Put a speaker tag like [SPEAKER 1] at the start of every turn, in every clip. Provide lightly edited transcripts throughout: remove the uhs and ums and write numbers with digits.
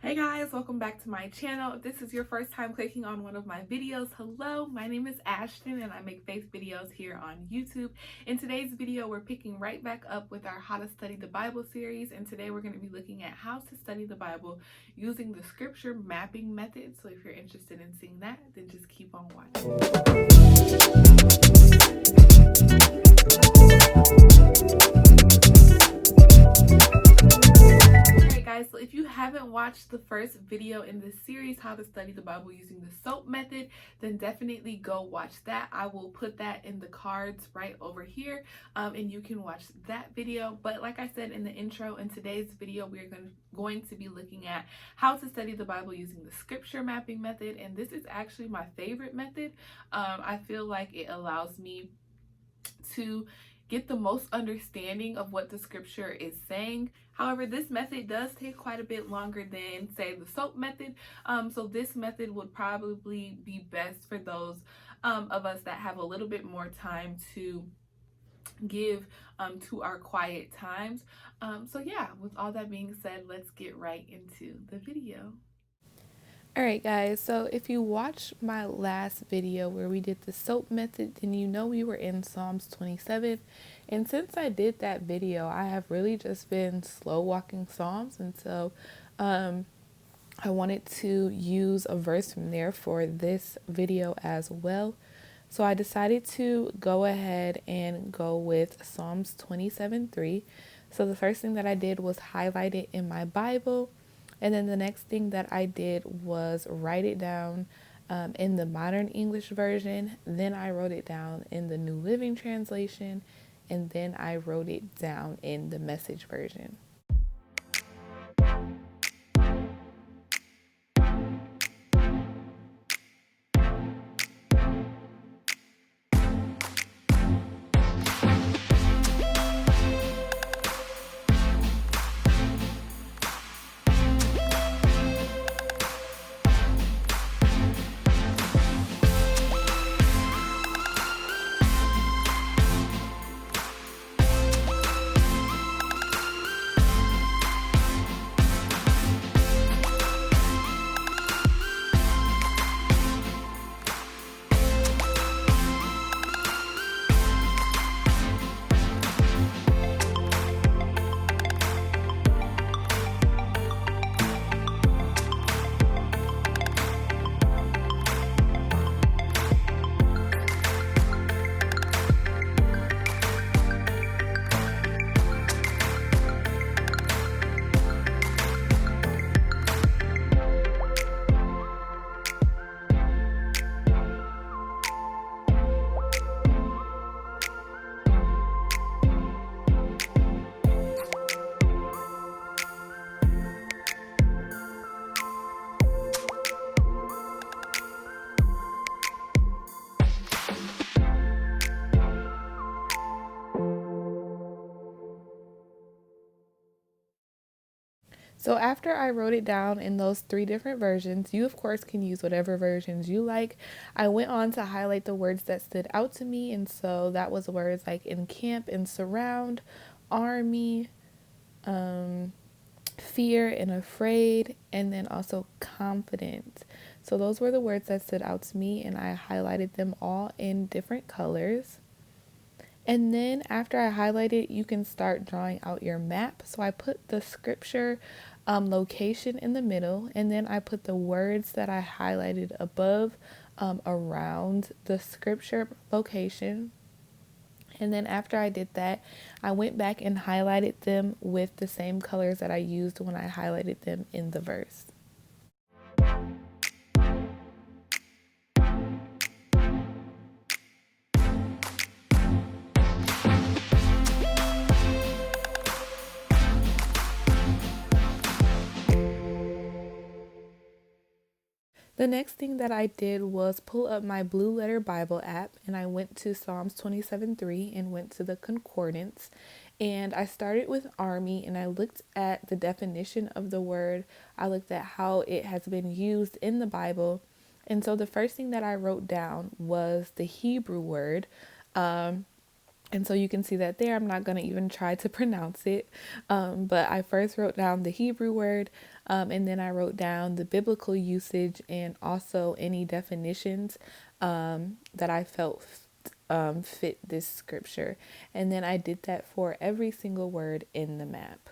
[SPEAKER 1] Hey guys, welcome back to my channel. If this is your first time clicking on one of my videos, hello, my name is Ashton and I make faith videos here on YouTube. In today's video, we're picking right back up with our How to Study the Bible series, and today we're going to be looking at how to study the Bible using the scripture mapping method. So if you're interested in seeing that, then just keep on watching. Guys, so if you haven't watched the first video in this series, How to Study the Bible Using the SOAP Method, then definitely go watch that. I will put that in the cards right over here, and you can watch that video. But like I said in the intro, in today's video, we're going to be looking at how to study the Bible using the scripture mapping method, and this is actually my favorite method. I feel like it allows me to get the most understanding of what the scripture is saying. However, this method does take quite a bit longer than, say, the SOAP method. So this method would probably be best for those of us that have a little bit more time to give to our quiet times. So yeah, with all that being said, let's get right into the video. Alright guys, so if you watched my last video where we did the SOAP method, then you know we were in Psalms 27. And since I did that video, I have really just been slow walking Psalms. And so I wanted to use a verse from there for this video as well. So I decided to go ahead and go with Psalms 27:3. So the first thing that I did was highlight it in my Bible. And then the next thing that I did was write it down in the modern English version. Then I wrote it down in the New Living Translation. And then I wrote it down in the Message version. So after I wrote it down in those 3 different versions, you of course can use whatever versions you like. I went on to highlight the words that stood out to me, and so that was words like encamp and surround, army, fear and afraid, and then also confident. So those were the words that stood out to me, and I highlighted them all in different colors. And then after I highlight it, you can start drawing out your map. So I put the scripture location in the middle, and then I put the words that I highlighted above around the scripture location. And then after I did that, I went back and highlighted them with the same colors that I used when I highlighted them in the verse. The next thing that I did was pull up my Blue Letter Bible app, and I went to Psalms 27:3 and went to the concordance. And I started with army, and I looked at the definition of the word. I looked at how it has been used in the Bible. And so the first thing that I wrote down was the Hebrew word. And so you can see that there. I'm not going to even try to pronounce it. But I first wrote down the Hebrew word. And then I wrote down the biblical usage and also any definitions that I felt fit this scripture. And then I did that for every single word in the map.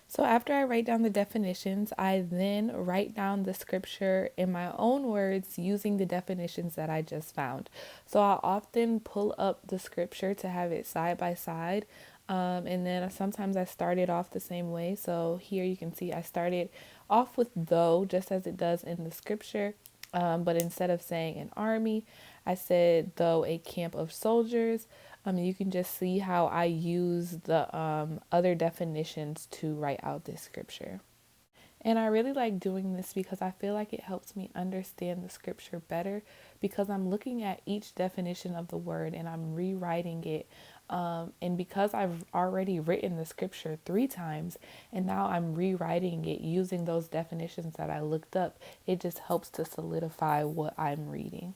[SPEAKER 1] So after I write down the definitions, I then write down the scripture in my own words using the definitions that I just found. So I'll often pull up the scripture to have it side by side. And then sometimes I started off the same way. So here you can see I started off with though, just as it does in the scripture. But instead of saying an army, I said though a camp of soldiers. You can just see how I use the other definitions to write out this scripture. And I really like doing this because I feel like it helps me understand the scripture better because I'm looking at each definition of the word and I'm rewriting it. And because I've already written the scripture 3 times and now I'm rewriting it using those definitions that I looked up, it just helps to solidify what I'm reading.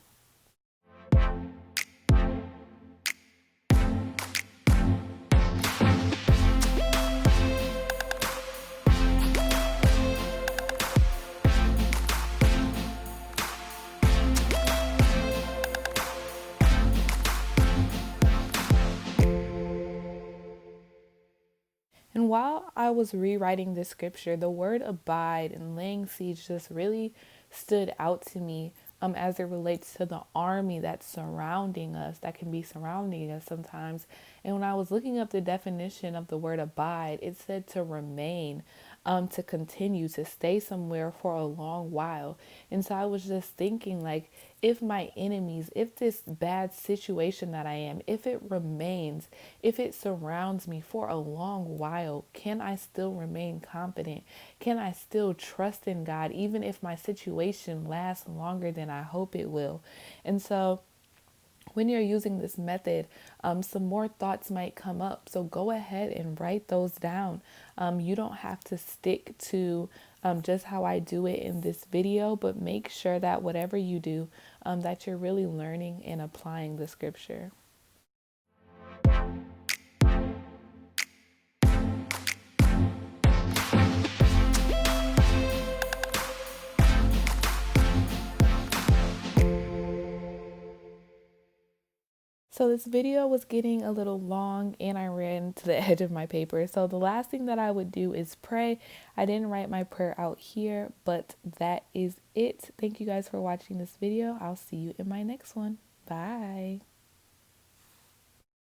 [SPEAKER 1] And while I was rewriting this scripture, the word abide and laying siege just really stood out to me as it relates to the army that's surrounding us, that can be surrounding us sometimes. And when I was looking up the definition of the word abide, it said to remain, to continue, to stay somewhere for a long while. And so I was just thinking, like, if my enemies, if this bad situation that I am, if it remains, if it surrounds me for a long while, can I still remain confident? Can I still trust in God, even if my situation lasts longer than I hope it will? And so when you're using this method, some more thoughts might come up. So go ahead and write those down. You don't have to stick to just how I do it in this video, but make sure that whatever you do, that you're really learning and applying the scripture. So this video was getting a little long and I ran to the edge of my paper. So the last thing that I would do is pray. I didn't write my prayer out here, but that is it. Thank you guys for watching this video. I'll see you in my next one. Bye.